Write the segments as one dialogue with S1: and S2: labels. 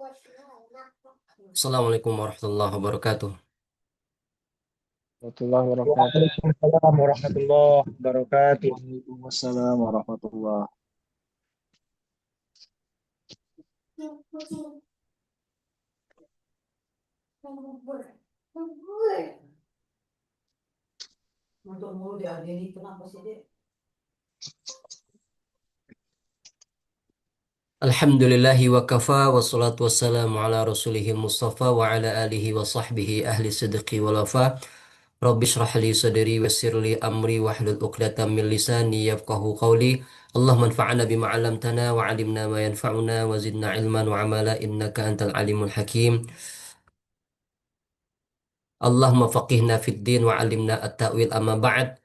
S1: Assalamualaikum warahmatullahi wabarakatuh.
S2: Warahmatullahi wabarakatuh.
S3: Waalaikumsalam warahmatullahi wabarakatuh.
S2: Waalaikumsalam warahmatullah.
S1: Alhamdulillahi wa kafa wassalatu wassalamu ala rasulihil mustafa wa ala alihi wa sahbihi ahli sidqi wal wafa. Rabbi shrah li sadri wassir li amri wahlul 'uqdatam min lisani yafqahu qawli. Allahumma anfa'na bima 'allamtana wa 'allimna ma yanfa'una wa zidna ilman wa amala innaka antal alimul hakim. Allahumma faqihna fid din wa 'allimna at-ta'wil amma ba'd.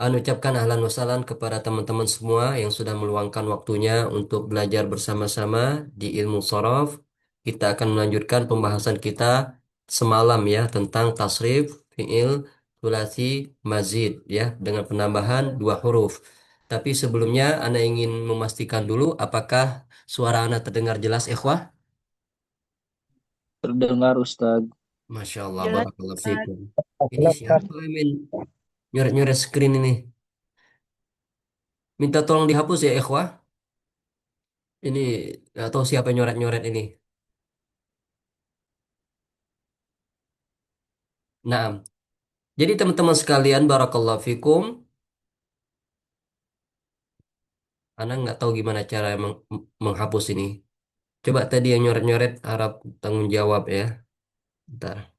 S1: Ucapkan ahlan wa sahlan kepada teman-teman semua yang sudah meluangkan waktunya untuk belajar bersama-sama di ilmu sorof. Kita akan melanjutkan pembahasan kita semalam ya tentang tasrif, fiil, sulasi, mazid ya dengan penambahan dua huruf. Tapi sebelumnya Ana ingin memastikan dulu apakah suara Ana terdengar jelas, ikhwah?
S2: Terdengar Ustadz.
S1: Masya Allah,
S4: Jelas,
S1: barakallahu
S4: Ustaz.
S1: fiikum. Ini
S3: Jelas, Ustaz.
S1: siapa Amin? Nyoret-nyoret screen ini. Minta tolong dihapus ya, ikhwah. Ini nggak tahu siapa yang nyoret-nyoret ini. Nah, jadi teman-teman sekalian, barakallahu fikum. Ana nggak tahu gimana cara menghapus ini. Coba tadi yang nyoret-nyoret harap tanggung jawab ya. Bentar.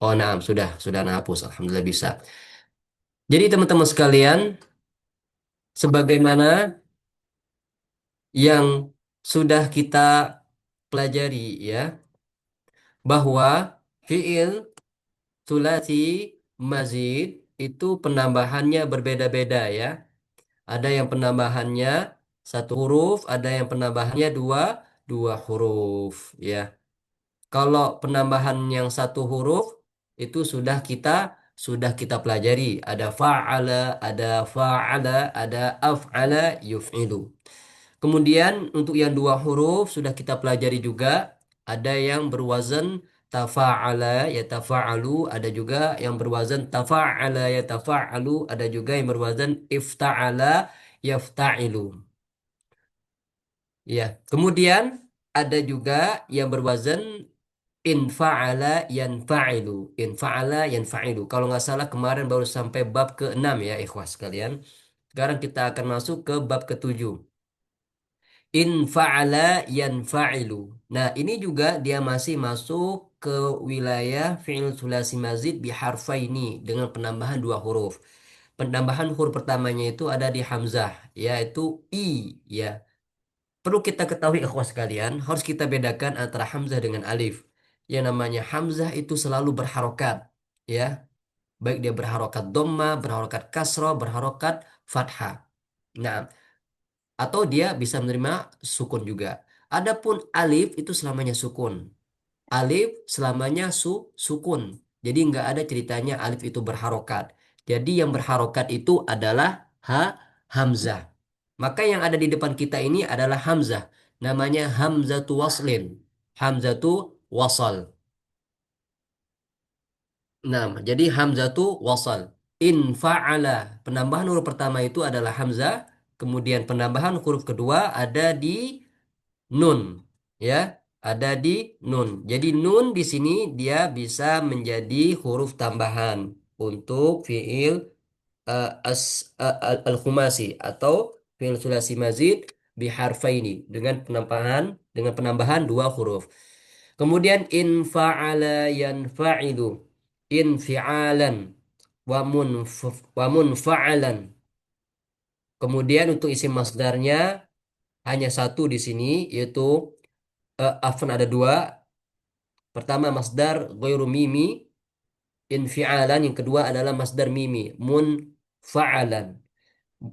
S1: Oh, nah, sudah Ana hapus. Alhamdulillah bisa. Jadi teman-teman sekalian, sebagaimana yang sudah kita pelajari ya, bahwa fiil sulasi mazid itu penambahannya berbeda-beda ya. Ada yang penambahannya satu huruf, ada yang penambahannya dua huruf, ya. Kalau penambahan yang satu huruf itu sudah kita pelajari. Ada fa'ala, ada af'ala, yuf'ilu. Kemudian untuk yang dua huruf sudah kita pelajari juga. Ada yang berwazan tafa'ala, ya tafa'alu. Ada juga yang berwazan tafa'ala, ya tafa'alu. Ada juga yang berwazan ifta'ala, yafta'ilu. Ya, kemudian ada juga yang berwazan infa'ala, yanfa'ilu. Infa'ala, yanfa'ilu. Kalau nggak salah kemarin baru sampai bab ke-6 ya ikhwas sekalian. Sekarang kita akan masuk ke bab ke-7. In fa'ala yanfa'ilu. Nah, ini juga dia masih masuk ke wilayah fi'il sulasi mazid biharfaini dengan penambahan dua huruf. Penambahan huruf pertamanya itu ada di hamzah, yaitu i, ya. Perlu kita ketahui ikhwas sekalian, harus kita bedakan antara hamzah dengan alif. Yang namanya hamzah itu selalu berharokat, ya. Baik dia berharokat dhamma, berharokat kasroh, berharokat fathah. Nah, atau dia bisa menerima sukun juga. Adapun alif itu selamanya sukun. Alif selamanya sukun. Jadi nggak ada ceritanya alif itu berharokat. Jadi yang berharokat itu adalah hamzah. Maka yang ada di depan kita ini adalah hamzah. Namanya hamzatu waslin. Hamzatu wasal. Nah, jadi hamzatu wasal. In fa'ala. Penambahan huruf pertama itu adalah hamzah. Kemudian penambahan huruf kedua ada di nun, ya, ada di nun. Jadi nun di sini dia bisa menjadi huruf tambahan untuk fiil al-khumasi atau fiil sulasi mazid biharfaini dengan penambahan dua huruf. Kemudian in fa'ala yanfa'ilu infi'alan wa munfa'alan. Kemudian untuk isim masdarnya hanya satu di sini yaitu afan ada dua. Pertama masdar ghairu mimi infi'alan, yang kedua adalah masdar mimi munfa'alan.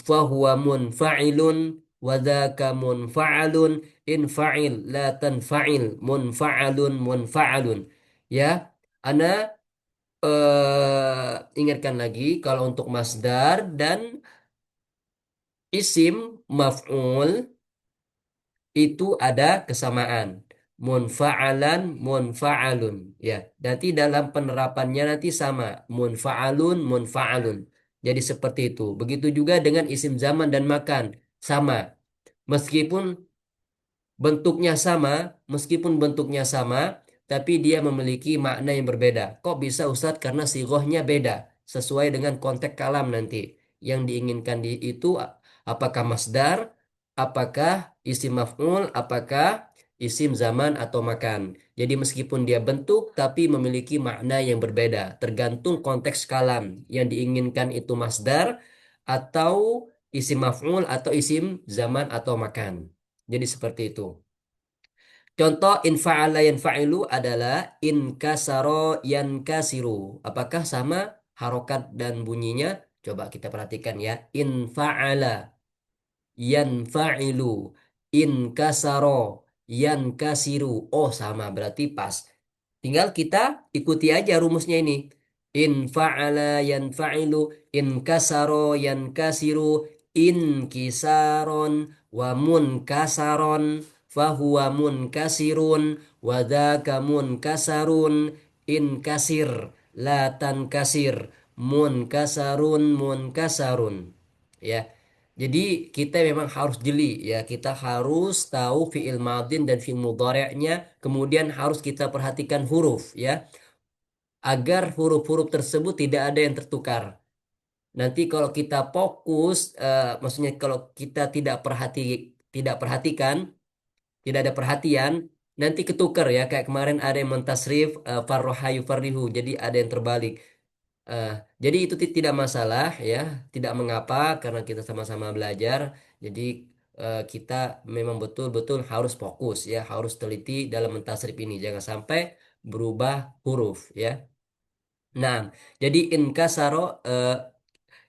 S1: Fahuwa munfa'ilun wa dzaka munfa'alun infa'il la tanfa'il munfa'alun munfa'alun. Ya, ana ingatkan lagi kalau untuk masdar dan isim maf'ul itu ada kesamaan. Munfa'alan, munfa'alun. Ya, nanti dalam penerapannya nanti sama. Munfa'alun, munfa'alun. Jadi seperti itu. Begitu juga dengan isim zaman dan makan. Sama. Meskipun bentuknya sama, meskipun bentuknya sama, tapi dia memiliki makna yang berbeda. Kok bisa Ustadz? Karena sigohnya beda, sesuai dengan konteks kalam nanti. Yang diinginkan di itu apakah masdar, apakah isim maf'ul, apakah isim zaman atau makan. Jadi meskipun dia bentuk, tapi memiliki makna yang berbeda, tergantung konteks kalam. Yang diinginkan itu masdar, atau isim maf'ul, atau isim zaman atau makan. Jadi seperti itu. Contoh in fa'ala yanfa'ilu adalah in kasaro yankasiru. Apakah sama harokat dan bunyinya? Coba kita perhatikan ya. In fa'ala yanfa'ilu. In kasaro yankasiru. Oh sama berarti pas. Tinggal kita ikuti aja rumusnya ini. In fa'ala yanfa'ilu, in kasaro yankasiru, in kisaron wa munkasaron, fahuwa munkasirun, wa dhaka munkasarun, in kasir, la tankasir, munkasarun, munkasarun. Ya. Jadi kita memang harus jeli ya, kita harus tahu fiil madin dan fiil mudhari'nya, kemudian harus kita perhatikan huruf ya, agar huruf-huruf tersebut tidak ada yang tertukar. Nanti kalau kita fokus, maksudnya kalau kita tidak perhatikan, tidak ada perhatian, nanti ketukar ya, kayak kemarin ada yang mentasrif farroha yufarrihu, jadi ada yang terbalik. Eh, jadi itu tidak masalah ya, tidak mengapa karena kita sama-sama belajar. Jadi kita memang betul-betul harus fokus ya, harus teliti dalam mentasrif ini, jangan sampai berubah huruf ya. Nah, jadi inkasaro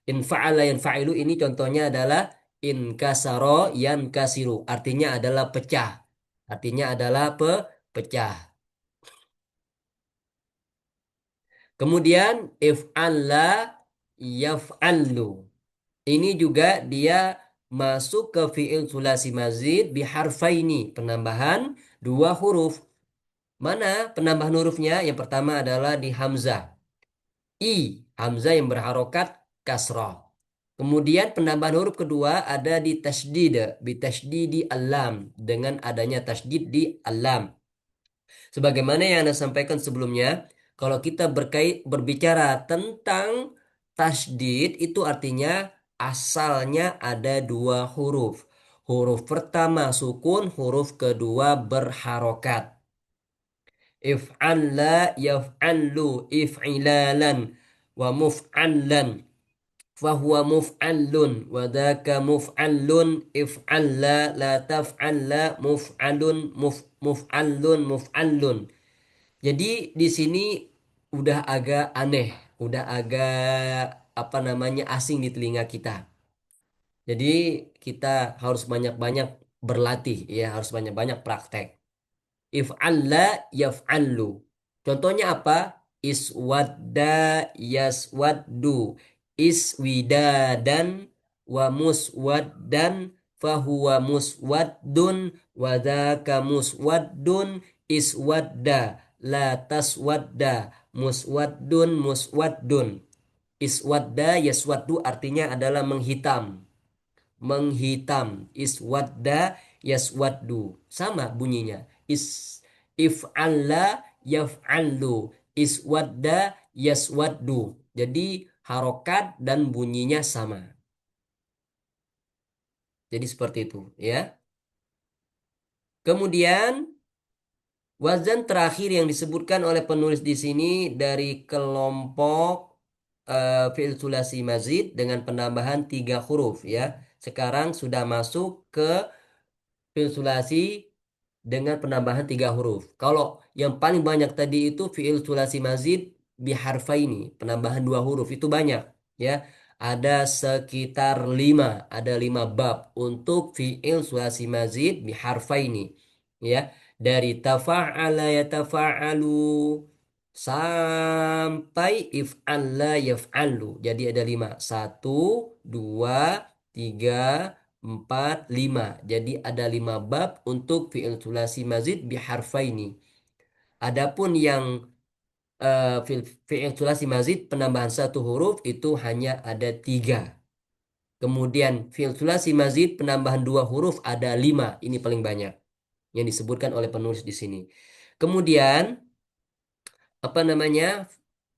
S1: in fa'ala yanfa'ilu ini contohnya adalah inkasaro yankasiru, artinya adalah pecah. Artinya adalah pecah. Kemudian if'alla yaf'allu. Ini juga dia masuk ke fi'il sulasi mazid biharfaini, penambahan dua huruf. Mana penambahan hurufnya? Yang pertama adalah di hamzah. Hamzah yang berharokat kasrah. Kemudian penambahan huruf kedua ada di tasydid, bi tasydidi alam, dengan adanya tasydid di alam. Sebagaimana yang Anda sampaikan sebelumnya, kalau kita berbicara tentang tasydid itu artinya asalnya ada dua huruf. Huruf pertama sukun, huruf kedua berharokat. If'alla yaf'allu if'ilalan wa muf'allan fahuwa muf'allun wa dhaka muf'allun if'alla la taf'alla muf'allun muf'allun muf'allun. Jadi di sini udah agak aneh, udah agak apa namanya asing di telinga kita. Jadi kita harus banyak-banyak berlatih ya, harus banyak-banyak praktek. If'alla yaf'allu. Contohnya apa? Iswadda yaswaddu. Iswidadan wa muswaddan fahuwa muswaddun wa dzaka muswaddun iswadda la taswadda muswaddun muswaddun. Iswadda yaswaddu artinya adalah menghitam, menghitam. Iswadda yaswaddu sama bunyinya. If'alla yaf'allu, iswadda yaswaddu. Jadi harokat dan bunyinya sama. Jadi seperti itu ya. Kemudian wazan terakhir yang disebutkan oleh penulis di sini dari kelompok fi'il sulasi mazid dengan penambahan tiga huruf ya. Sekarang sudah masuk ke fi'il sulasi dengan penambahan tiga huruf. Kalau yang paling banyak tadi itu fi'il sulasi mazid biharfaini, penambahan dua huruf itu banyak ya. Ada sekitar lima, ada lima bab untuk fi'il sulasi mazid biharfaini ya. Dari tafa'ala yatafa'alu sampai if'alla yaf'alu. Jadi ada lima. Satu, dua, tiga, 4, 5. Jadi ada 5 bab untuk fi'il sulasi mazid biharfaini. Adapun yang fi'il sulasi mazid penambahan satu huruf itu hanya ada 3. Kemudian fi'il sulasi mazid penambahan 2 huruf ada 5. Ini paling banyak yang disebutkan oleh penulis di sini. Kemudian apa namanya,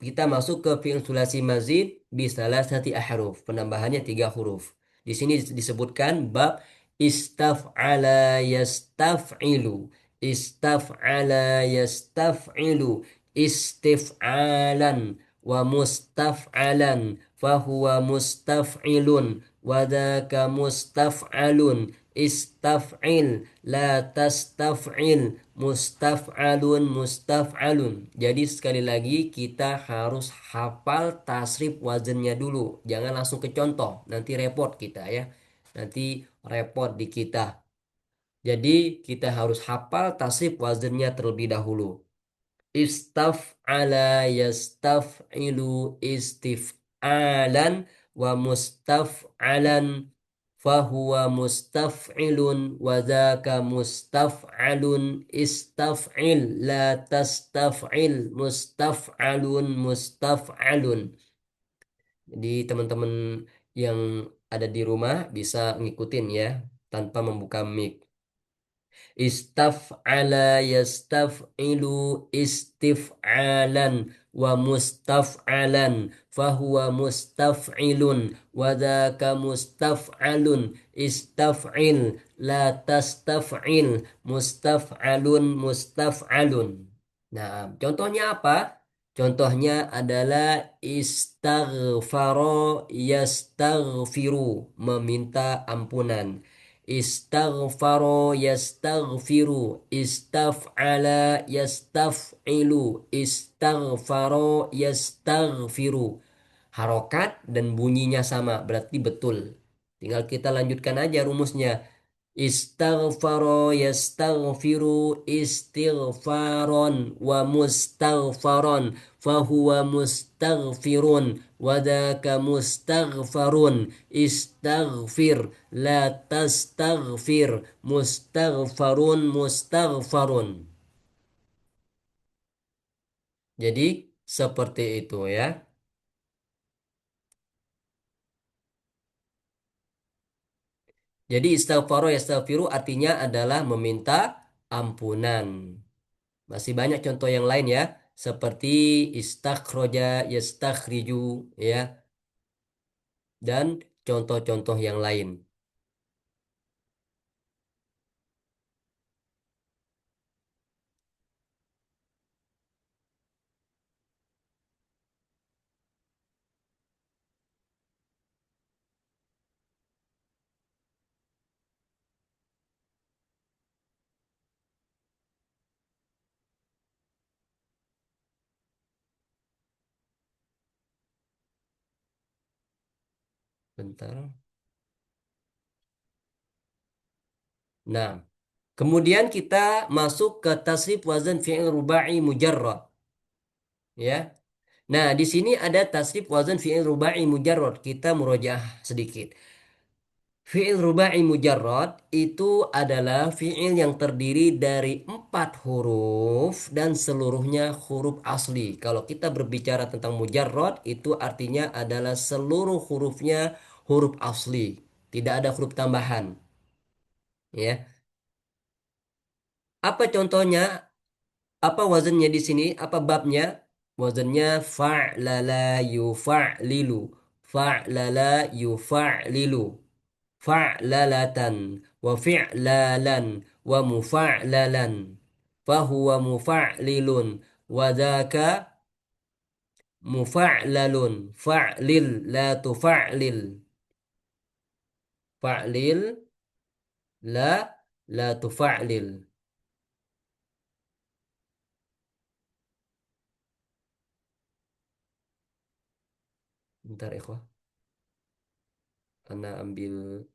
S1: kita masuk ke fi'il sulasi mazid bisalah sati ahruf, penambahannya 3 huruf. Di sini disebutkan bab istaf'ala yastaf'ilu, istaf'ala yastaf'ilu, istif'alan wa mustaf'alan fahuwa mustaf'ilun wa dzaka mustaf'alun, istaf'il la tastaf'il, mustaf'alun mustaf'alun. Jadi sekali lagi kita harus hafal tasrif wazannya dulu. Jangan langsung ke contoh, nanti repot kita ya. Nanti repot di kita. Jadi kita harus hafal tasrif wazannya terlebih dahulu. Istaf'ala yastaf'ilu istif'alan wa mustaf'alan fahuwa mustaf'ilun wa dzaka mustaf'alun, istaf'il la tastaf'il, mustaf'alun mustaf'alun. Jadi teman-teman yang ada di rumah bisa ngikutin ya tanpa membuka mic. Istaf'ala yastaf'ilu istif'alan wa mustaf'alan fahuwa mustaf'ilun wa dzaka mustaf'alun, istaf'il la tastaf'il, mustaf'alun mustaf'alun. Nah, contohnya apa? Contohnya adalah istaghfaro yastaghfiru, meminta ampunan. Istaghfaro yastaghfiru, istaf'ala yastaf'ilu, istaghfaro yastaghfiru. Harokat dan bunyinya sama, berarti betul. Tinggal kita lanjutkan aja rumusnya. Istaghfaro yastaghfiru istighfaron wa mustaghfaron fahuwa mustaghfirun wa dzaka mustaghfarun, istaghfir la tastaghfir, mustaghfarun mustaghfarun. Jadi seperti itu ya. Jadi istighfaro yastaghfiru artinya adalah meminta ampunan. Masih banyak contoh yang lain ya, seperti istakhroja, yastakhriju ya, dan contoh-contoh yang lain. Bentar. Nah, kemudian kita masuk ke tasrif wazan fi'il rubai mujarrad ya. Nah, di sini ada tasrif wazan fi'il rubai mujarrad. Kita murojaah sedikit. Fi'il rubai mujarrad itu adalah fi'il yang terdiri dari 4 huruf dan seluruhnya huruf asli. Kalau kita berbicara tentang mujarrad itu artinya adalah seluruh hurufnya huruf asli. Tidak ada huruf tambahan. Ya. Apa contohnya? Apa wazannya di sini? Apa babnya? Wazannya fa'lala yufa'lilu. Fa'lala yufa'lilu. Fa'lalatan wa fi'lalan wa mufa'lalan fahuwa mufa'lilun wa dzaka mufa'lalun, fa'lil la tufa'lil, fa'lil la la tufa'lil. Bentar ikhwah, ana ambil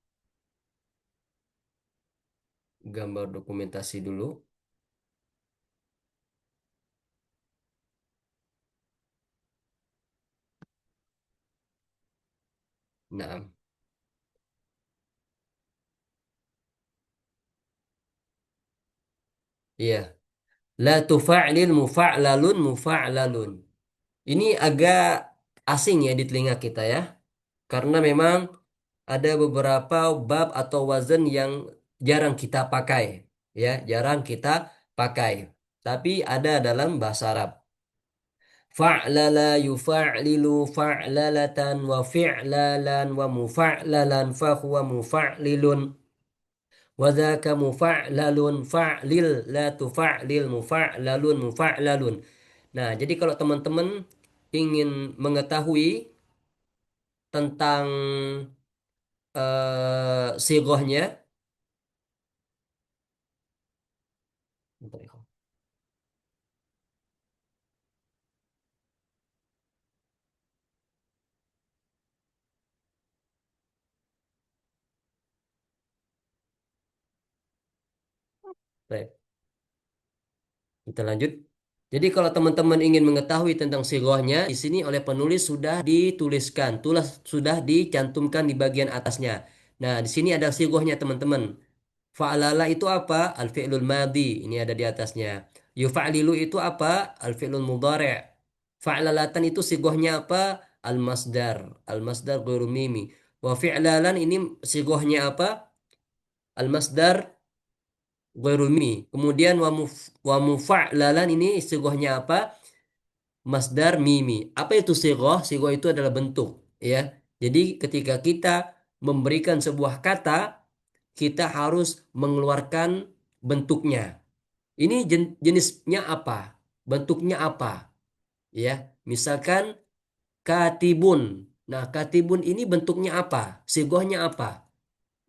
S1: gambar dokumentasi dulu. Nah, Iya. La tufa'lil mufa'lalun mufa'lalun. Ini agak asing ya di telinga kita ya. Karena memang ada beberapa bab atau wazan yang jarang kita pakai. Ya, jarang kita pakai. Tapi ada dalam bahasa Arab. Fa'lala yufa'lilu fa'lalatan wa fi'lalan wa mufa'lalan fahuwa mufa'lilun. Wadhaka mufa'lalun fa'lil la tufa'lil mufa'lalun mufa'lalun. Nah, jadi kalau teman-teman ingin mengetahui tentang sigohnya, bentar ya, baik, kita lanjut. Jadi kalau teman-teman ingin mengetahui tentang sigohnya, di sini oleh penulis sudah dituliskan, sudah dicantumkan di bagian atasnya. Nah, di sini ada sigohnya teman-teman. Fa'alala itu apa? Al-fi'lul madhi. Ini ada di atasnya. Yufa'lilu itu apa? Al-fi'lul mudhari'. Fa'lalatan itu sigohnya apa? Al-masdar. Al-masdar ghairu mimi. Wa fi'lalan ini sigohnya apa? Al-masdar ghairu mimi. Kemudian wa mufa'lalan ini sigohnya apa? Masdar mimi. Apa itu sigoh? Sigoh itu adalah bentuk. Ya. Jadi ketika kita memberikan sebuah kata, kita harus mengeluarkan bentuknya. Ini jenisnya apa? Bentuknya apa? Ya, misalkan katibun. Nah, katibun ini bentuknya apa? Sigohnya apa?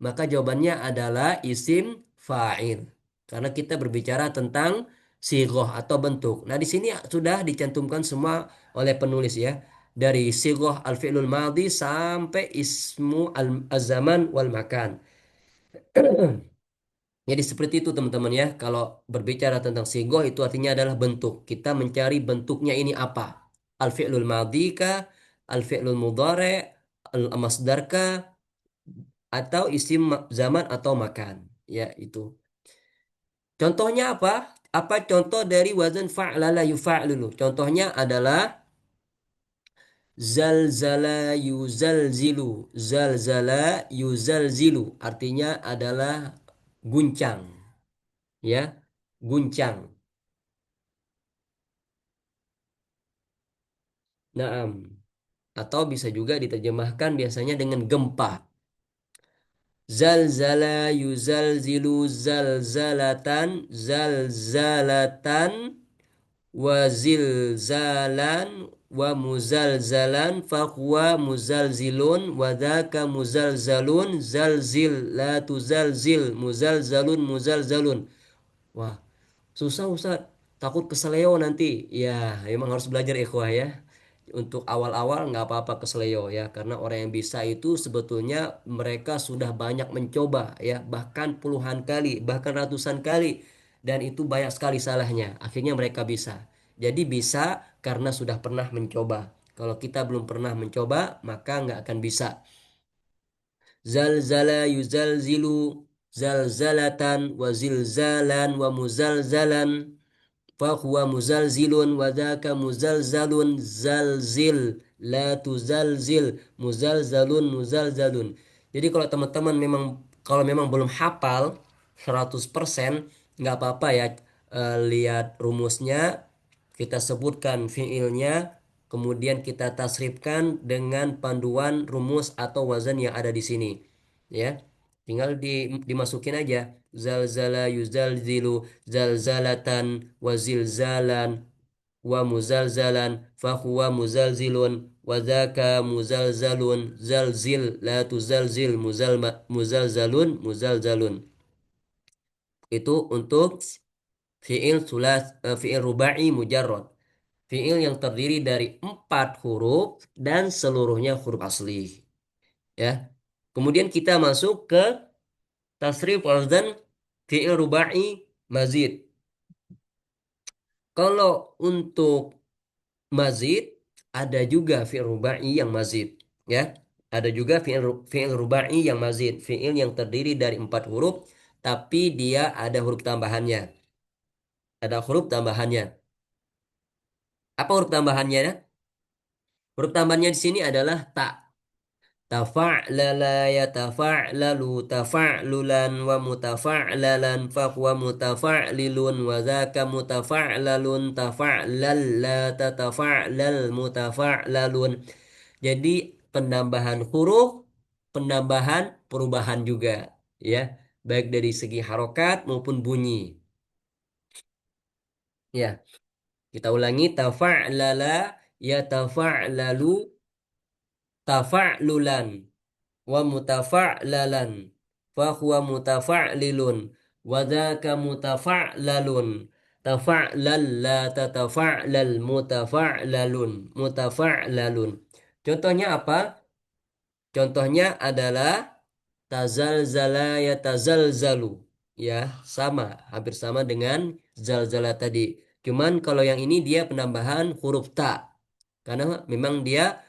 S1: Maka jawabannya adalah isim fa'il. Karena kita berbicara tentang sigoh atau bentuk. Nah, di sini sudah dicantumkan semua oleh penulis ya. Dari sigoh al-fi'lul madhi sampai ismu al-zaman wal makan. Jadi seperti itu teman-teman ya. Kalau berbicara tentang sigoh itu artinya adalah bentuk. Kita mencari bentuknya ini apa? Al-fi'lul madhi kah? Al-fi'lul mudhari? Al-masdar kah? Atau isim zaman atau makan. Ya itu. Contohnya apa? Apa contoh dari wazan fa'lala yufa'lulu? Contohnya adalah zalzala yuzalzilu. Zalzala yuzalzilu. Artinya adalah guncang. Ya, guncang. Naam. Atau bisa juga diterjemahkan biasanya dengan gempa. Zalzala yuzalzilu zalzalatan zalzalatan wa zilzalan wa muzalzalan fahuwa muzalzilun wa dhaka muzalzalun zalzil la tuzalzil muzalzalun muzalzalun. Wah, susah Ustaz. Takut keseleo nanti. Ya, emang harus belajar ikhwah ya. Untuk awal-awal nggak apa-apa keseleo ya. Karena orang yang bisa itu sebetulnya mereka sudah banyak mencoba ya. Bahkan puluhan kali, bahkan ratusan kali. Dan itu banyak sekali salahnya. Akhirnya mereka bisa. Jadi bisa karena sudah pernah mencoba. Kalau kita belum pernah mencoba, maka nggak akan bisa. Zalzala yuzalzilu zalzalatan wa zilzalan wa muzalzalan fahuwa muzalzilun wa dzaka muzalzalun zalzil la tuzalzil muzalzalun muzalzalun. Jadi kalau memang belum hafal 100% nggak apa-apa ya. Lihat rumusnya, kita sebutkan fiilnya, kemudian kita tasrifkan dengan panduan rumus atau wazan yang ada di sini. Ya, tinggal dimasukin aja. Zalzala yuzalzilu zalzalatan wa zilzalan wa muzalzalan fahuwa muzalzilun wa dzaka muzalzalun zalzil la tuzalzil muzalzalun muzalzalun. Itu untuk fiil rubai mujarrad. Fiil yang terdiri dari 4 huruf dan seluruhnya huruf asli. Ya. Kemudian kita masuk ke tasrif wazan fiil rubai mazid. Kalau untuk mazid ada juga fiil rubai yang mazid, ya. Ada juga fiil rubai yang mazid, fiil yang terdiri dari 4 huruf tapi dia ada huruf tambahannya. ada huruf tambahannya. Apa huruf tambahannya? Huruf tambahannya di sini adalah ta. Tafa'lala yatafa'lalu tafa'lulan wa mutafa'lalan fahuwa mutafa'lilun wa dzaka mutafa'lalun tafa'lal la tatafa'lal mutafa'lalun. Jadi penambahan huruf, penambahan perubahan juga ya, baik dari segi harokat maupun bunyi. Ya, kita ulangi tafa'lala yatafa'lalu tafa'lulan wa mutafa'lalan fa huwa mutafa'lilun wa dzaka mutafa'lalun tafa'lal la tatafa'lal mutafa'lalun. Contohnya apa? Contohnya adalah tazalzala ya tazalzalu, ya sama, hampir sama dengan zalzala tadi. Cuman kalau yang ini dia penambahan huruf ta karena memang dia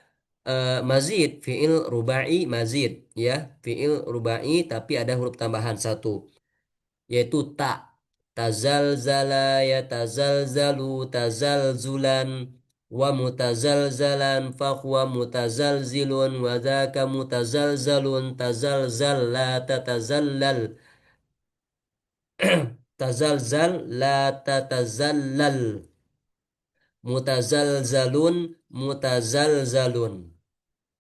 S1: mazid, fiil rubai mazid, ya fiil rubai tapi ada huruf tambahan satu yaitu ta. Tazalzala ya tazalzalu tazalzulan wa mutazalzalan fahuwa mutazalzilun wa dzaka mutazalzalun tazalzal la tatazallal tazalzal la tatazallal mutazalzalun mutazalzalun.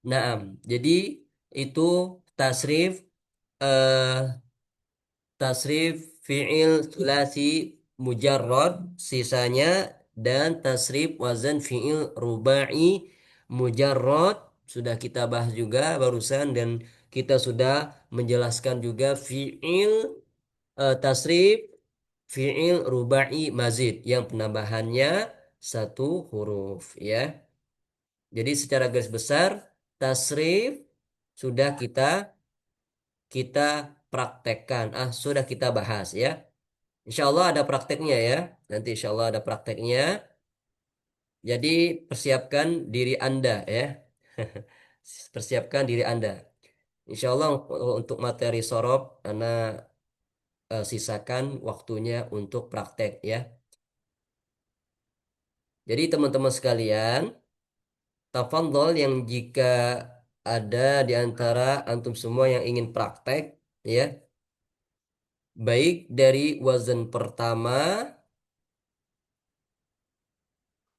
S1: Naam, jadi itu tasrif eh, tasrif fi'il sulasi mujarrad sisanya dan tasrif wazan fi'il rubai mujarrad sudah kita bahas juga barusan dan kita sudah menjelaskan juga fi'il tasrif fi'il rubai mazid yang penambahannya satu huruf ya. Jadi secara garis besar tasrif sudah kita kita praktekkan. Sudah kita bahas ya. Insya Allah ada prakteknya ya. Nanti insya Allah ada prakteknya. Jadi persiapkan diri Anda ya. Persiapkan diri Anda. Insya Allah untuk materi sorob, Anda sisakan waktunya untuk praktek ya. Jadi teman-teman sekalian, tafadhol yang jika ada di antara antum semua yang ingin praktek ya, baik dari wazan pertama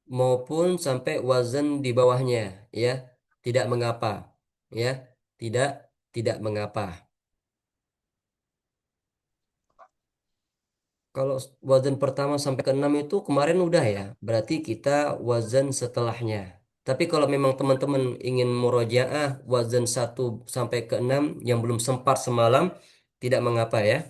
S1: maupun sampai wazan di bawahnya ya, tidak mengapa ya, tidak tidak mengapa. Kalau wazan pertama sampai ke 6 itu kemarin udah ya, berarti kita wazan setelahnya. Tapi kalau memang teman-teman ingin murojaah wazan 1 sampai ke 6 yang belum sempat semalam, tidak mengapa ya.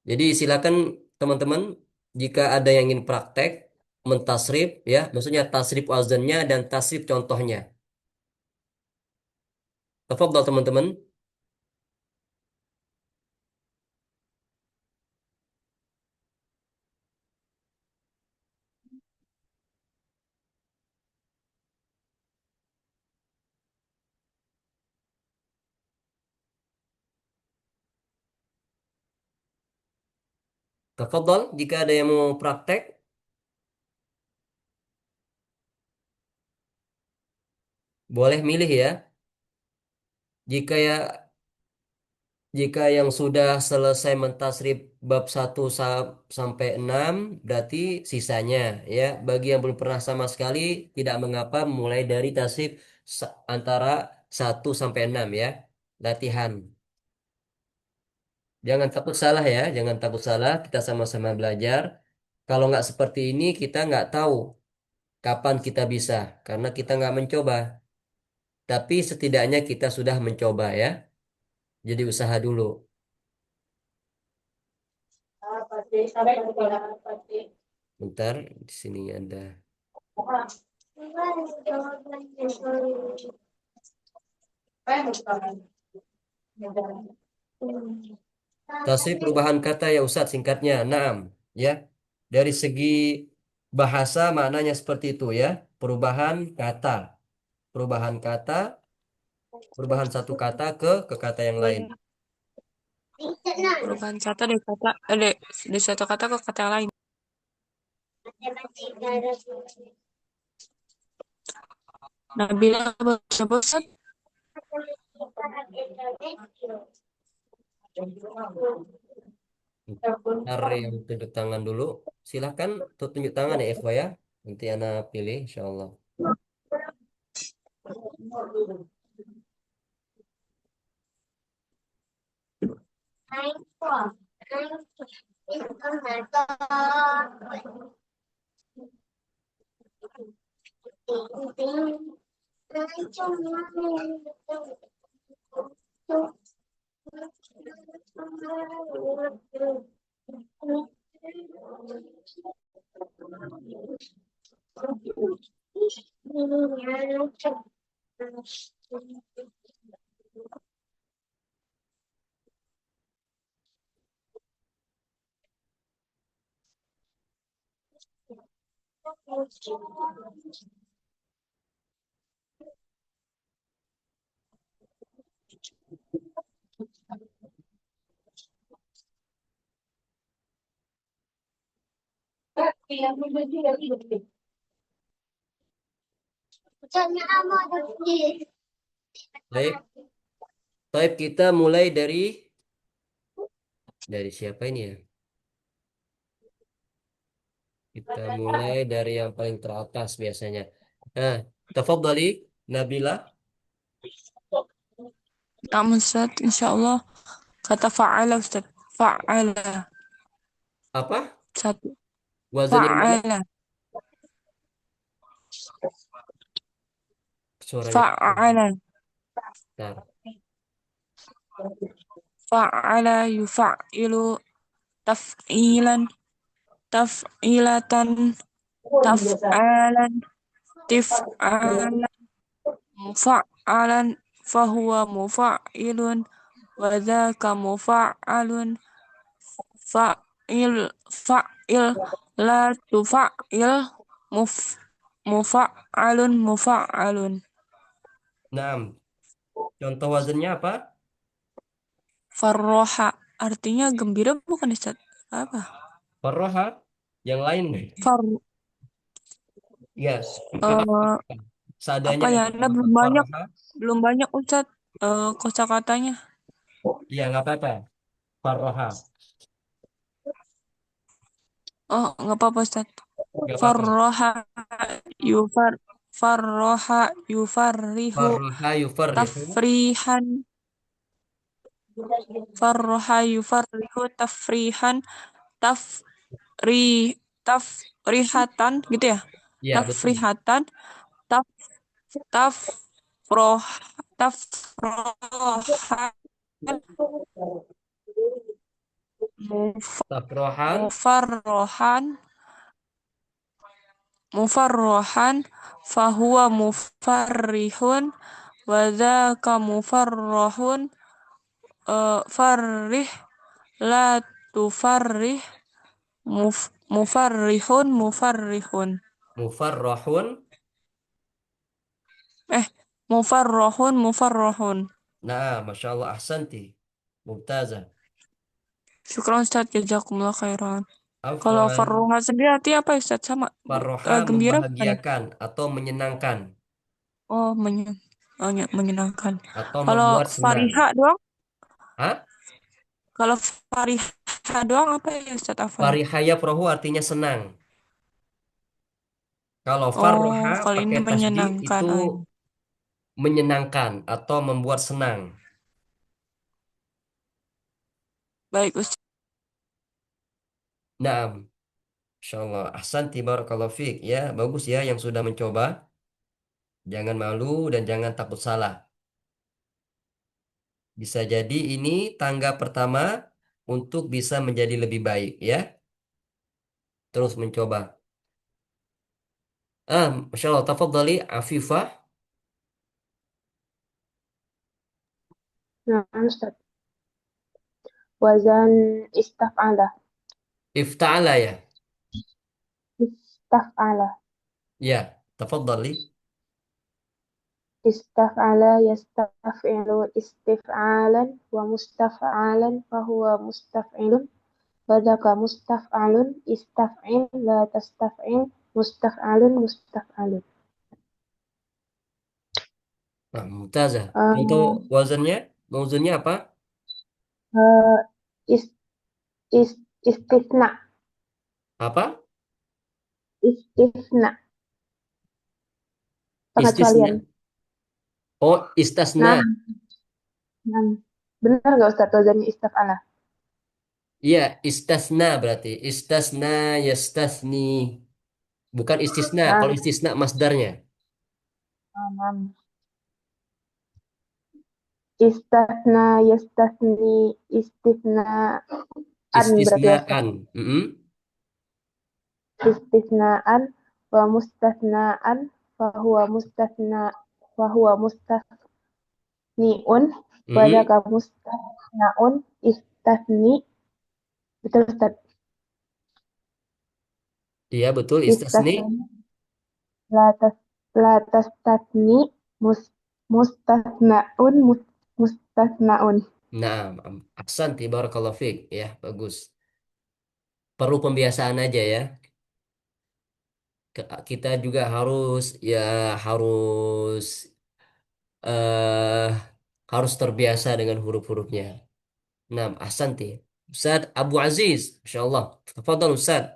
S1: Jadi silakan teman-teman jika ada yang ingin praktek mentasrif ya, maksudnya tasrif wazannya dan tasrif contohnya. Tafadhol teman-teman. Tafadhol jika ada yang mau praktek, boleh milih ya. Jika ya jika yang sudah selesai mentasrif bab 1 sampai 6 berarti sisanya ya. Bagi yang belum pernah sama sekali tidak mengapa mulai dari tasrif antara 1 sampai 6 ya. Latihan. Jangan takut salah ya, jangan takut salah. Kita sama-sama belajar. Kalau nggak seperti ini kita nggak tahu kapan kita bisa karena kita nggak mencoba. Tapi setidaknya kita sudah mencoba ya. Jadi usaha dulu. Bentar, di sini ada. Tasrif perubahan kata ya Ustadz singkatnya. Naam, ya. Dari segi bahasa maknanya seperti itu ya. Perubahan kata. Perubahan kata, perubahan satu kata ke kata yang lain.
S4: Perubahan kata dari kata dari satu kata ke kata lain. Nabila baca Ustaz.
S1: Ntar yang tunjuk tangan dulu. Silahkan tuh tunjuk tangan ya Ikhwa ya. Nanti Ana pilih insyaallah. Baik, baik kita mulai dari siapa ini ya? Kita mulai dari yang paling teratas biasanya. Nah, tafadhali Nabila.
S4: Nah, Ustaz, insyaallah kata fa'ala Ustaz. Fa'ala.
S1: Apa?
S4: Satu.
S1: Wazan yang mana?
S4: Fa'ala.
S1: Suaranya.
S4: Fa'ala.
S1: Bentar.
S4: Fa'ala yufa'ilu taf'ilan. Taf'ilatan. Taf'alan. Tif'alan. Mufa'alan. Fahuwa mufa'ilun. Wadhaka mufa'alun. Fa'il. Fa'il. La tufa'il. Muf. Mufa'alun. Mufa'alun.
S1: Nah, contoh wazannya apa?
S4: Farroha. Artinya gembira bukan Ustaz? Apa?
S1: Farroha. Yang lain nih.
S4: Far.
S1: Yes.
S4: eh,
S1: Seadanya
S4: apa ya?
S1: aja
S4: Anda
S1: nggak apa-apa.
S4: belum banyak.
S1: Farroha.
S4: Belum banyak Ustaz. Kosakatanya.
S1: Iya, nggak apa-apa. Farroha.
S4: Oh, nggak apa-apa Ustaz.
S1: Nggak apa-apa.
S4: Farroha yufar. Farroha yufarrihu
S1: Farroha yufarrihu.
S4: tafrihan. Farroha yufarrihu tafrihan. Tafri. Tafrihatan gitu ya.
S1: Iya, betul.
S4: Tafrihatan. Taf. Tafroh. Tafrohan. Muf-
S1: Tafrohan.
S4: Mufarrohan. Mufarrohan. Fahuwa mufarrihun. Wadhaka mufarrohun. Farrih. La tufarrih. Mufarrihun. Mufarrihun.
S1: Mufarrohun.
S4: Eh. Mufarrohun. Mufarrohun.
S1: Nah, Masya Allah, ahsanti. Mumtazah.
S4: Syukran Ustaz. Jazakumullah khairan. Kalau
S1: Afwan.
S4: farroha sendiri artinya apa Ustaz? Sama.
S1: Farroha
S4: Gembira bukan ya?
S1: membahagiakan atau menyenangkan.
S4: Oh, menyenangkan.
S1: Atau
S4: Kalau
S1: membuat senang.
S4: fariha doang?
S1: Hah?
S4: Kalau fariha doang apa ya Ustaz Afan?
S1: Farihaya prohu artinya senang. Kalau
S4: Oh,
S1: farroha
S4: kalau ini
S1: pakai tasdid
S4: menyenangkan.
S1: itu
S4: Oh, iya.
S1: menyenangkan atau membuat senang.
S4: Baik Ustaz.
S1: Nah, Masya Allah. Ahsanti barakallahu fiik. Ya, bagus ya yang sudah mencoba. Jangan malu dan jangan takut salah. Bisa jadi ini tangga pertama untuk bisa menjadi lebih baik ya. Terus mencoba. Masya Allah. Tafadhali Afifah.
S5: نعم أستاذ. وزن استفعل.
S1: Ifta'ala ya.
S5: استفعل.
S1: Ya, tafadhali.
S5: استفعل يستفعل استفعالا ومستفعلا فهو مستفعل وذاك مستفعل استفعل لا تستفعل مستفعل مستفعل.
S1: Nah, mumtazah. Contoh
S5: uh,
S1: wazannya, mauzannya apa?
S5: uh, is, istisna
S1: Apa?
S5: istisna
S1: Istisna.
S5: pengecualian.
S1: Oh, istasna.
S5: Nah, nah. Benar nggak Ustaz wazannya istaf'ala?
S1: Iya, istasna berarti. Istasna yastasni. Bukan istisna. Kalau
S5: Nah,
S1: istisna masdarnya.
S5: nah. Istasna yastasni istisnaan berarti ya Ustaz.
S1: Istisnaan. Mm-mm.
S5: Istisnaan wa mustasnaan fahuwa mustasniun wa
S1: Mm-mm.
S5: dzaka mustasnaun istasni betul Ustaz.
S1: Iya, betul. Istasni.
S5: Istasni latas tastasni mus mustasnaun mustasnaun.
S1: Nah, ahsanti barakallahu fiik. Ya, bagus. Perlu pembiasaan aja ya. Kita juga harus ya harus eh harus terbiasa dengan huruf-hurufnya. Nah, ahsanti. Ustaz Abu Aziz, Masya Allah. Tafadhal Ustaz.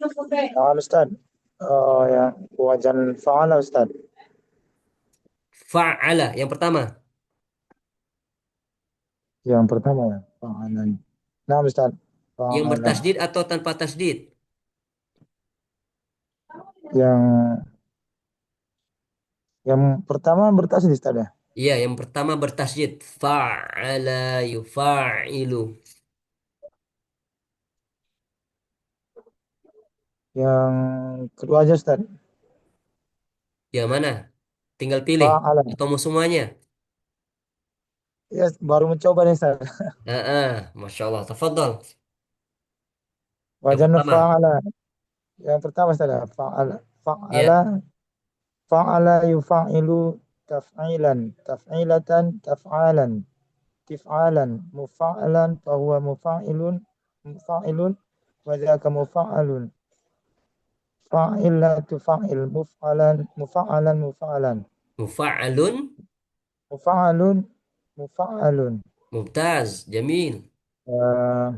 S3: Nah, Ustaz. Oh ya, wajan fa'ala Ustaz.
S1: Fa'ala yang pertama.
S3: Yang pertama ya, fa'ala. Nah, Ustaz.
S1: Yang
S3: Fa'ala.
S1: bertasdid atau tanpa tasdid?
S3: Yang yang pertama bertasdid Ustaz ya.
S1: Iya, yang pertama bertasdid. Fa'ala yufa'ilu.
S3: Yang kedua aja Ustaz.
S1: Yang mana? Tinggal pilih.
S3: Fa'ala.
S1: Atau mau semuanya?
S3: Ya, baru mencoba nih Ustaz.
S1: Masya Allah. Tafadhal. Yang
S3: Wajan
S1: pertama.
S3: fa'ala. Yang pertama Ustaz ya, fa'ala. Fa'ala.
S1: Ya,
S3: Fa'ala yufa'ilu taf'ilan. Taf'ilatan taf'alan. Tif'alan. Mufa'alan fahuwa mufa'ilun. Mufa'ilun. Wadzaka mufa'alun. Fa'ilatu fa'il. Mufa'alan mufa'alan.
S1: mufa'alun.
S3: Mufa'alun mufa'alun.
S1: Mumtaz. Jamil.
S3: Eh,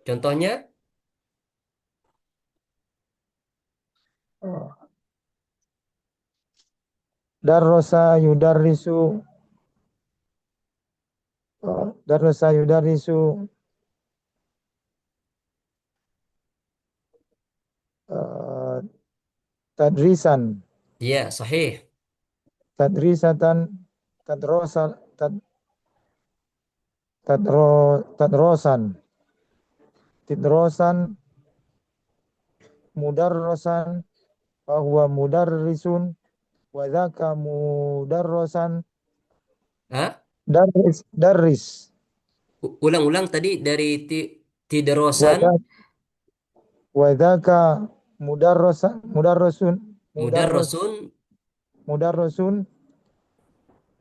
S1: Contohnya?
S3: Darrosa yudarrisu. Darrosa yudarrisu. eh, Tadrisan.
S1: Ya, sahih.
S3: Tadrisatan. Tadrosa. Tadrosan. Tidrosan. Mudarrosan. Fahuwa mudarrisun. Wadaka mudarrosan.
S1: Hah?
S3: Darris.
S1: Ulang-ulang tadi dari tiderosan,
S3: Wadak. Wadaka mudarrosan.
S1: mudarrosun.
S3: Mudarrosun.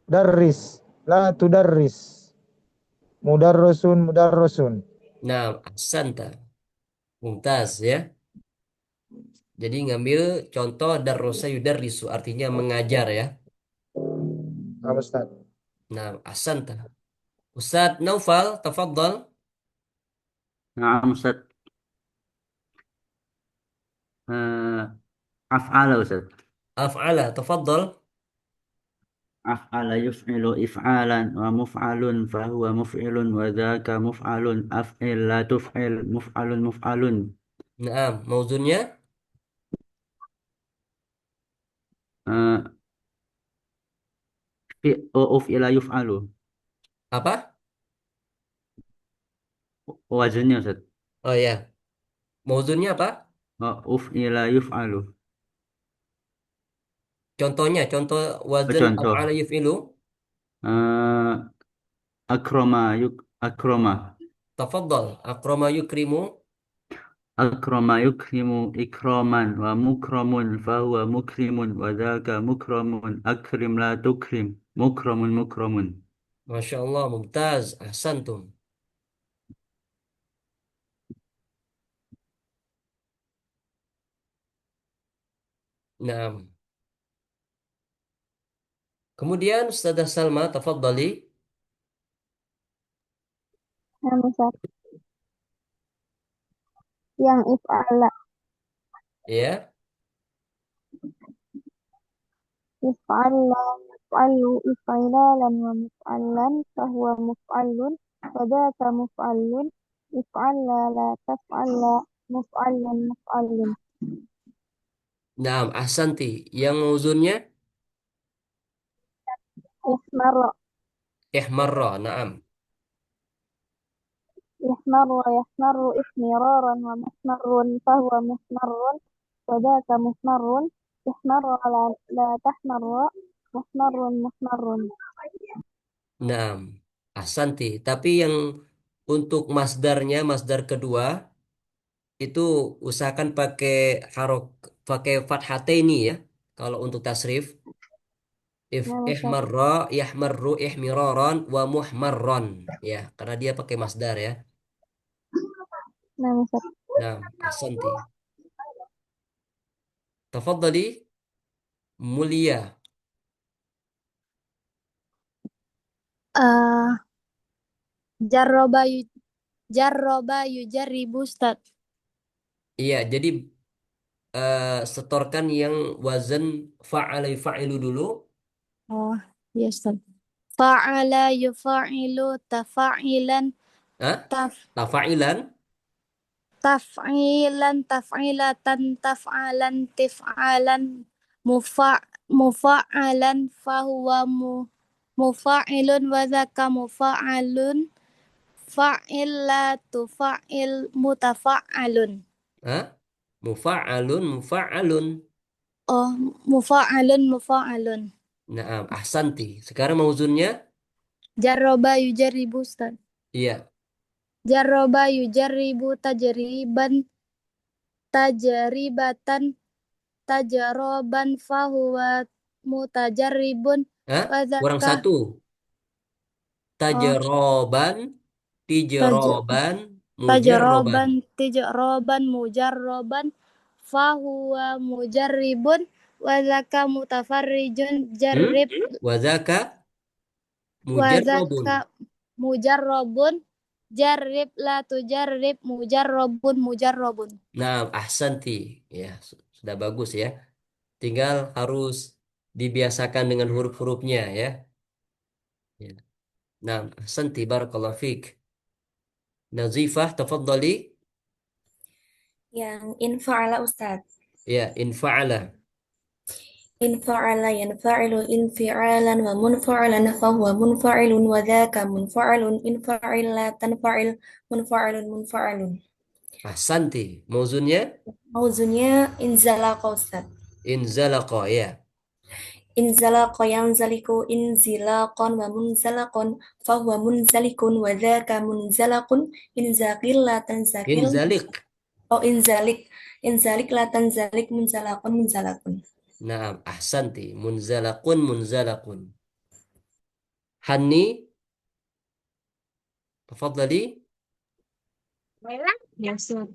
S3: Darris. La tudarris. Mudarrosun.
S1: Nah, ahsanta. Mumtaz ya. Jadi ngambil contoh darrosa yudarrisu artinya mengajar ya.
S3: Apa Ustaz?
S1: Nah, ahsanta. Ustaz Naufal, tafadhal.
S6: نعم أستاذ. آه، أفعل أستاذ.
S1: Af'ala, tafadhal.
S6: أفعل يفعل إفعالا ومفعل فهو مفعل وذاك مفعل أفعل لا تفعل مفعل.
S1: Nah, mauzunnya
S6: آه، أفعل يفعل.
S1: apa?
S6: وزني أستاذ.
S1: Oh ya, mauzunnya apa?
S6: أفعل يفعل.
S1: Contohnya, contoh wazan
S6: Contoh.
S1: af'ala yuf'ilu.
S6: آه، أكرم أكرم.
S1: Tafadhal. Akrama yukrimu.
S6: أكرم يكرم إكراما ومكرم فهو مكرم وذاك مكرم أكرم لا تكرم مكرم مكرم.
S1: Masya Allah, mumtaz, ahsantum. Nah, kemudian Ustazah Salma, tafadhali.
S5: Nah, Ustaz. Yang if'ala.
S1: Ya,
S5: If'ala yaf'alu if'ilalan wa muf'alan fahuwa muf'alun wa dzaka muf'alun if'ala la taf'ala muf'alun muf'alun.
S1: nah, ahsanti. Yang mauzunnya
S5: Ihmara
S1: ihmarra, naam.
S5: yahmaru wa yahmaru ihmiraran wa musmarrun fahuwa musmarrun wa dzaka musmarrun ihmara la tahmara musmarrun musmarrun.
S1: Naam, ahsanti. Tapi yang untuk masdarnya, masdar kedua itu usahakan pakai fathatain ya. Kalau untuk tasrif,
S5: Nah, Ustaz.
S1: ihmarra, yahmarru, ihmiraran, wa muhmarron. Ya, karena dia pakai masdar ya.
S5: Nah, Ustaz.
S1: Nah, ahsanti. Tafadhali, mulia.
S7: Eh, jarroba yu jarroba yujarribu Ustaz.
S1: Iya, jadi setorkan yang wazan fa'ala fa'ilu dulu.
S7: Oh, ya Ustaz. Fa'ala yufa'ilu tafa'ilan
S1: Hah?
S7: taf
S1: Tafa'ilan.
S7: taf'ilan taf'ilatan taf'alan tif'alan mufa'alan fahuwa mufa'ilun wa dzaka mufa'alun fa'ilatu fa'il mutafa'alun.
S1: Hah? Mufa'alun, mufa'alun.
S7: Oh, mufa'alun mufa'alun.
S1: Naam, ahsanti. Sekarang mauzunnya?
S7: Jarroba yujarribu Ustaz.
S1: Iya.
S7: Jarroba yujarribu tajriban tajribatan tajroban fahuwa mutajarribun
S1: Hah?
S7: wa
S1: Kurang
S7: dzaka
S1: satu.
S7: oh
S1: Tajroban,
S7: taj
S1: tijroban, mujarroban.
S7: tajroban tijroban mujarroban fahuwa mujarribun wa dzaka mutafarrijun
S1: Hmm?
S7: jarrib
S1: Wazaka
S7: wa
S1: mujarrobun.
S7: dzaka mujarrabun jarrib la tujarrib mujarrabun mujarrabun.
S1: Naam, ahsanti. Ya, sudah bagus ya. Tinggal harus dibiasakan dengan huruf-hurufnya ya. Ya. Naam, ahsanti, barakallahu fiik. Nazifah, tafadhali.
S8: Yang infa'ala Ustaz.
S1: Ya, infa'ala.
S8: Infa'ala yanfa'ilu infi'alan wa munfa'alan fahuwa munfa'ilun wa dzaka munfa'alun infa'ila tanfa'il munfa'alun munfa'alun.
S1: Ahsanti. Mauzunnya?
S8: Mauzunnya inzalaqa Ustaz.
S1: Inzalaqa, ya.
S8: Inzalaqa yanzaliku inzilaqan wa munzalaqan fahuwa munzalikun wa dzaka munzalaqun inzaqil la tanzaqil
S1: Inzalik.
S8: oh inzalik la tanzalik munzalaqun munzalaqun.
S1: Naam, ahsanti. Munzalaqun, munzalaqun. Hani, tafadhali.
S9: Ya, Ustaz.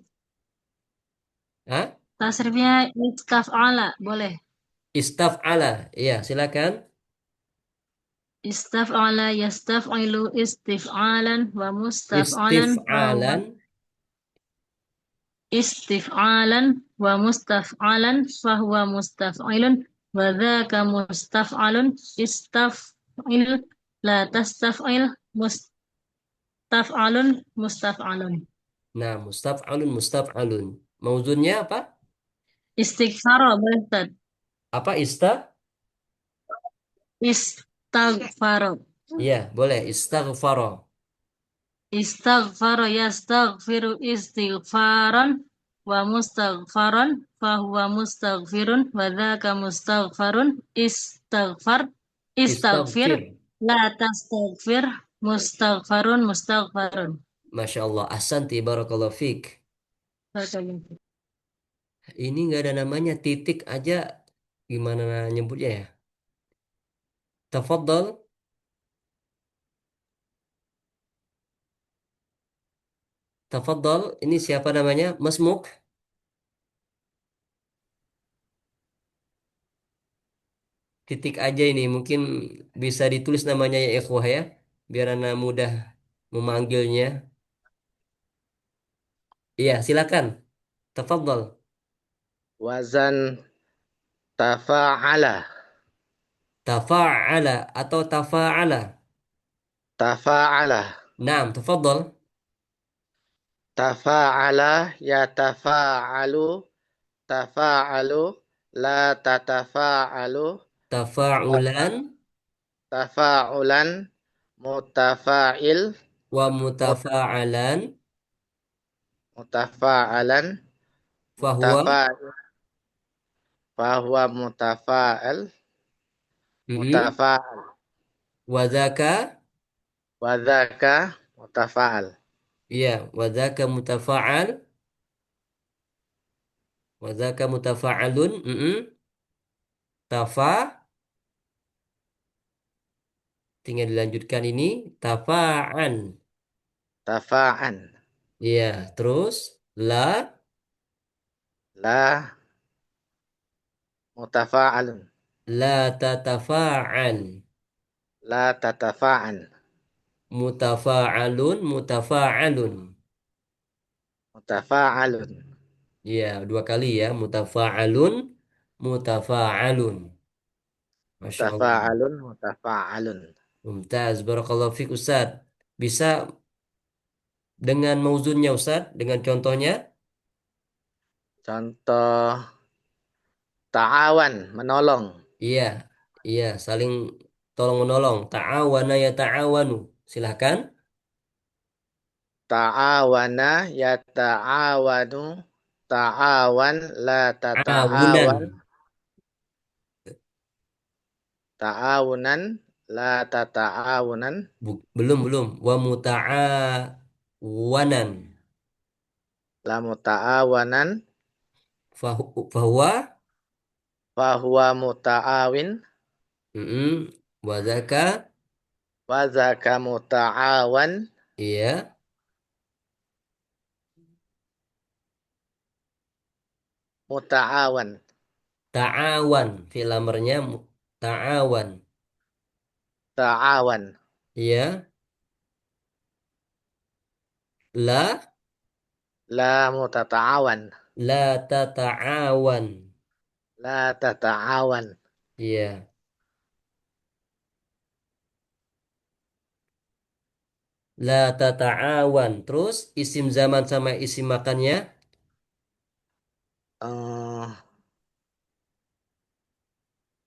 S1: Hah?
S9: Tasrifnya istaf'ala, boleh.
S1: Istaf'ala. Ya, silakan.
S9: Istaf'ala yastaf'ilu istif'alan wa mustaf'alan fahuwa
S1: Istif'alan.
S9: istif'alan wa mustaf'alan fahuwa mustaf'ilun wa dzaka mustaf'alun istaf'il la tastaf'il mustaf'alun mustaf'alun.
S1: Nah, mustaf'alun, mustaf'alun. Mauzunnya apa?
S9: Istighfara, boleh Ustaz.
S1: Apa ista?
S9: Istaghfara.
S1: Ya, boleh. Istaghfara.
S9: Istaghfara yastaghfiru istighfaran wa mustaghfaran fahuwa mustaghfirun wa dzaka mustaghfarun istaghfir
S1: Istaghfir.
S9: la tastaghfir mustaghfarun mustaghfarun.
S1: Masya Allah. Ahsanti, barakallahu fiik.
S9: Barakallahu.
S1: Ini nggak ada namanya, titik aja. Gimana nyebutnya ya? Tafadhal. Tafadhal. Ini siapa namanya? Mas Muk. Titik aja ini. Mungkin bisa ditulis namanya ya ikhwah ya. Biar anak mudah memanggilnya. Iya, silakan. Tafadhal.
S10: Wazan tafa'ala.
S1: Tafa'ala atau tafa'ala.
S10: Tafa'ala.
S1: Naam, tafadhal.
S10: Tafa'ala yatafa'alu. Tafa'alu. La tatafa'alu.
S1: Tafa'ulan
S10: Tafa'ulan. Mutafa'il.
S1: wa mutafa'alan
S10: Mutafa'alan.
S1: fahuwa
S10: Mutafa'il. Fahuwa mutafa'al. Mutafa'al.
S1: wadhaka
S10: Wadhaka mutafa'al.
S1: iya wadhaka mutafa'al wadhaka mutafa'alun tafa tinggal dilanjutkan ini tafa'an
S10: Tafa'an.
S1: iya terus la
S10: La mutafa'alun.
S1: la tatafa'al
S10: La tatafa'an.
S1: mutafa'alun mutafa'alun
S10: Mutafa'alun.
S1: iya dua kali ya mutafa'alun mutafa'alun Masya Allah.
S10: Mutafa'alun. Mutafa'alun.
S1: Mumtaz, barakallahu fiik Ustaz. Bisa dengan mauzunnya Ustaz, dengan contohnya?
S10: Contoh ta'awan, menolong.
S1: Iya, iya, saling tolong menolong. Ta'awana ya ta'awanu. Silahkan.
S10: Ta'awana ya ta'awanu. Ta'awan la
S1: Awunan.
S10: tata'awan. Ta'awunan la tata'awunan.
S1: Belum. Wa muta'awanan.
S10: La muta'awanan.
S1: Fahuwa.
S10: Fahuwa muta'awin.
S1: Wa dzaka.
S10: Wa zaka muta'awan.
S1: Iya.
S10: Muta'awan.
S1: Ta'awan. Fi'il amarnya ta'awan.
S10: Ta'awan.
S1: Iya. La.
S10: La mutata'awan.
S1: La tata'awan.
S10: La tata'awan.
S1: Iya. La tata'awan. Terus isim zaman sama isim makannya.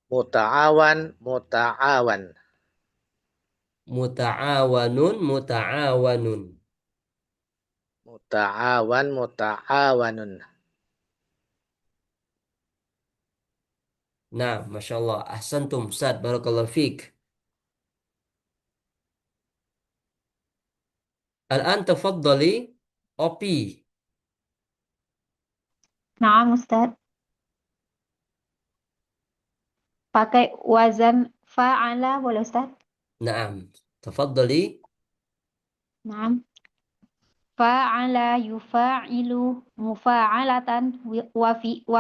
S10: Muta'awan. Muta'awan.
S1: Muta'awanun. Muta'awanun.
S10: Muta'awan. Muta'awanun.
S1: Nah, Masya Allah. Ahsantum Ustaz. Barakallahu fiik. Al-an tafaddali. Opi.
S11: Nah, Ustaz. Pakai wazan fa'ala boleh Ustaz?
S1: Naam. Tafaddali.
S11: Nah. Fa'ala yufa'ilu mufa'alatan wa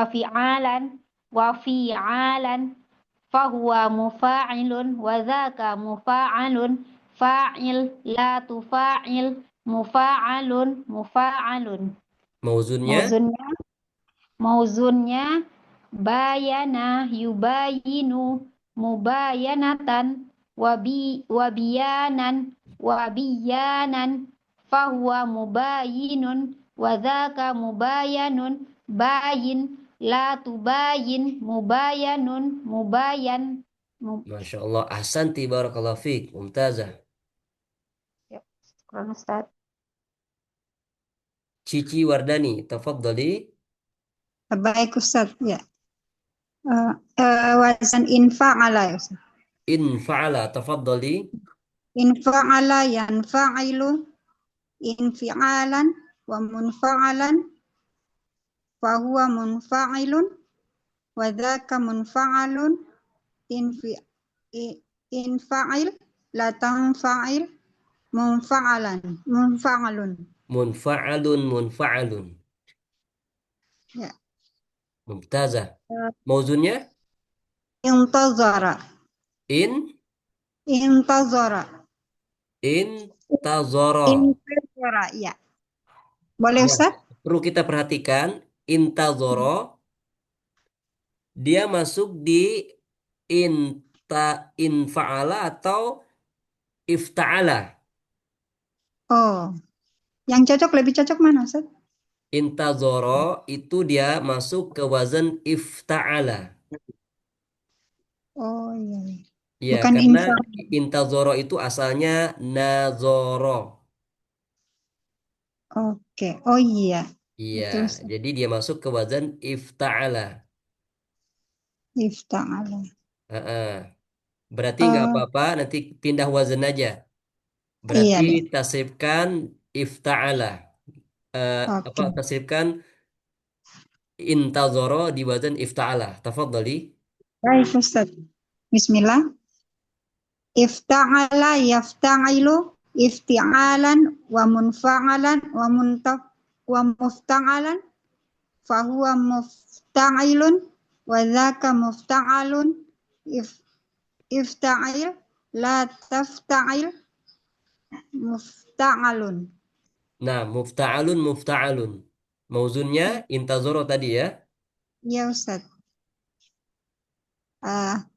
S11: fi'alan wa fi'alan fahuwa mufa'ilun wa dzaka mufa'alun fa'il la tufa'il mufa'alun mufa'alun.
S1: Mauzunnya.
S11: Mauzunnya bayana yubayinu mubayanatan wabiyanan fahuwa mubayinun wa dzaka mubayanun bayin la tubayin mubayanun mubayan.
S1: Masya Allah. Ahsanti. Barakallahu fiik. Mumtazah.
S11: Ya, syukran Ustaz.
S1: Cici Wardani. Tafaddali.
S12: Baik Ustaz, ya. Wazan infa'ala ya Ustaz.
S1: Infa'ala. Tafaddali.
S12: Infa'ala yanfa'ilu infi'alan wa munfa'alan fahuwa munfa'ilun wa dzaka munfa'alun in fi in fa'il la tanfa'il munfa'alun.
S1: Munfa'alun.
S12: Ya.
S1: Mumtazah. Mauzunnya
S12: Intazara.
S1: in
S12: Intazara.
S1: intazara.
S12: Intazara, ya. Boleh
S1: Nah,
S12: Ustaz?
S1: perlu kita perhatikan intazara dia masuk di infa'ala atau ifta'ala.
S12: Oh, yang lebih cocok mana Ustaz?
S1: Intazara itu dia masuk ke wazan ifta'ala.
S12: Oh iya.
S1: Ya,
S12: Bukan
S1: karena
S12: infar.
S1: intazara itu asalnya nazara.
S12: Oke. Oh iya.
S1: Iya,
S12: Betul Ustaz.
S1: jadi dia masuk ke wazan ifta'ala.
S12: Ifta'ala.
S1: Heeh. Berarti nggak
S12: Oh,
S1: apa-apa, nanti pindah wazan aja.
S12: iya
S1: Berarti
S12: deh.
S1: tasrifkan ifta'ala. Apa
S12: Oke.
S1: tasrifkan intazara di wazan ifta'ala. Tafadhali.
S12: Baik Ustaz. Bismillah. Ifta'ala yafta'ilu ifti'alan wa munfa'alan wa mufta'alan fahuwa mufta'ilun wa dzaka mufta'alun ifta'il la tafta'il mufta'alun.
S1: Nah, mufta'alun. Mauzunnya intazara tadi ya.
S12: Ya Ustaz. Ah,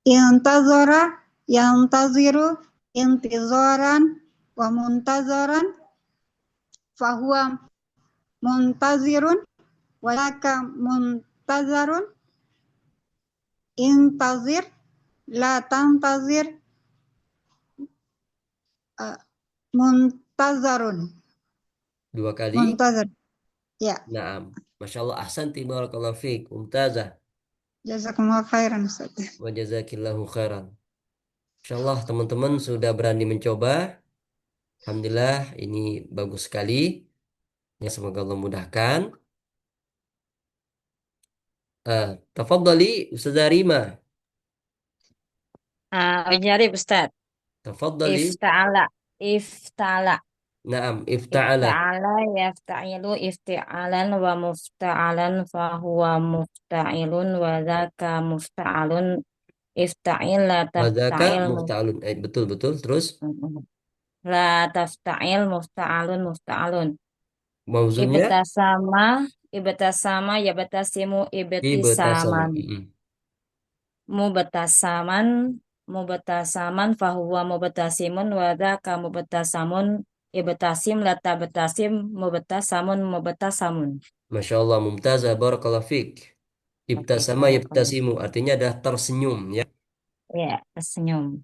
S12: intazara yantaziru intizaran wa muntazaran fahuwa muntazirun wa dzaka muntazarun intazir la tantazir muntazarun.
S1: Dua kali.
S12: Muntazar. Ya,
S1: Naam. Masya Allah, ahsanti barakallahu fiik. Mumtazah.
S12: jazakumullah khairan Ustaz.
S1: Wa jazakillahu khairan. Insya Allah teman-teman sudah berani mencoba. Alhamdulillah ini bagus sekali. Ya, semoga Allah mudahkan. Tafadhali Ustazah Rima.
S9: Ujarib Ustaz.
S1: Tafadhali.
S9: Ifta'ala. Ifta'ala.
S1: Naam, ifta'ala.
S9: Ifta'ala yafta'ilu ifti'alan wa mufta'alan fahuwa mufta'ilun wa dzaka mufta'alun ifta'il la
S1: Wadzaka
S9: tafta'il
S1: mufta'alun. Betul. Terus
S9: la tafta'il mufta'alun
S1: mauzunnya
S9: ibtasama yabtasimu
S1: ibtasamu.
S9: ibtisaman mubtasaman fahuwa mubtasimun wa dzaka mubtasamun ibtasim la tabtasim mubtasamun.
S1: Masya Allah, mumtazah barakallahu fiik.
S9: Oke,
S1: Ibtasama
S9: barakallahu.
S1: yabtasimu artinya adalah tersenyum ya.
S9: Ya, tersenyum.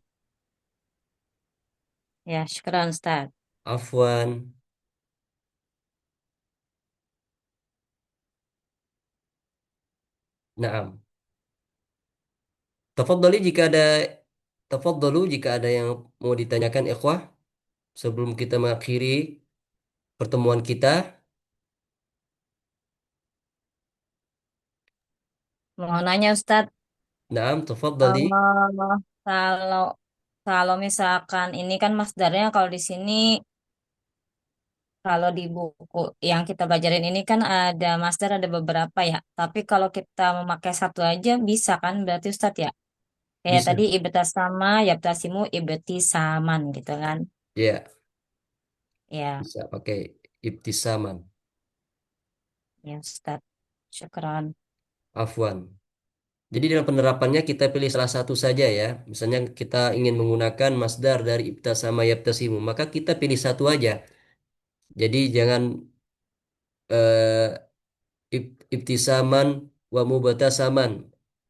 S9: Ya, syukran Ustaz.
S1: Afwan. Naam. Tafadhali jika ada Tafadhalu jika ada yang mau ditanyakan ikhwah sebelum kita mengakhiri pertemuan kita.
S9: Mau nanya Ustaz,
S1: Naam, tafadhali.
S9: kalau kalau misalkan ini kan masdarnya kalau di sini kalau di buku yang kita pelajarin ini kan ada masdar ada beberapa ya. Tapi kalau kita memakai satu aja bisa kan berarti Ustaz ya? Kayak
S1: Bisa.
S9: tadi ibtasama, yabtasimu, ibtisaman gitu kan.
S1: Ya,
S9: Ya,
S1: bisa pakai ibtisaman.
S9: ya Ustaz. Syukran.
S1: Afwan. Jadi dalam penerapannya kita pilih salah satu saja ya. Misalnya kita ingin menggunakan masdar dari ibtasama yabtasimu, maka kita pilih satu aja. Jadi jangan eh, ibtisaman wa mubatasaman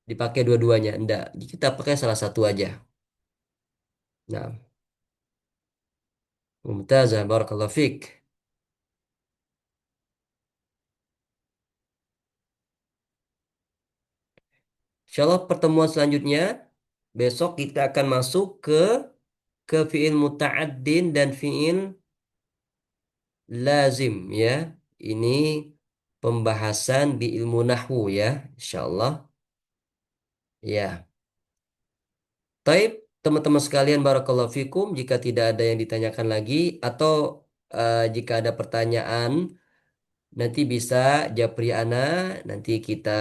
S1: dipakai dua-duanya. Enggak, kita pakai salah satu aja. Nah, mumtazah barakallahu fiik. Insyaallah pertemuan selanjutnya besok kita akan masuk ke fiil muta'addin dan fiil lazim ya. Ini pembahasan di ilmu nahwu ya, insyaallah. Ya. Taib, teman-teman sekalian barakallahu fikum, jika tidak ada yang ditanyakan lagi atau jika ada pertanyaan nanti bisa japri ana, nanti kita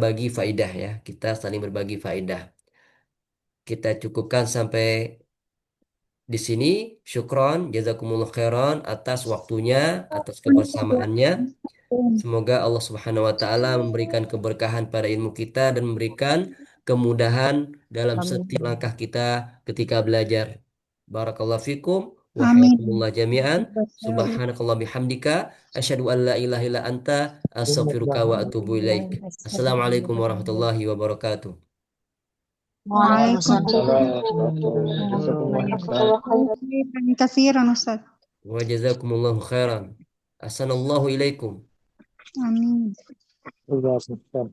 S1: bagi faidah ya. Kita saling berbagi faidah. Kita cukupkan sampai di sini. Syukron, jazakumullah khairan atas waktunya, atas kebersamaannya. Semoga Allah Subhanahu wa taala memberikan keberkahan pada ilmu kita dan memberikan kemudahan dalam setiap langkah kita ketika belajar. Barakallahu fikum wa
S12: Amin.
S1: hayakumullah jami'an. Subhanakallah bihamdika asyhadu an la ilaha illa anta astaghfiruka wa atubu ilaik. Assalamualaikum warahmatullahi wabarakatuh.
S12: Waalaikumsalam kasiran Ustaz.
S1: Wa jazakumullahu khairan. Ahsanallahu ilaikum.
S12: Amin.
S3: Jazakumullah.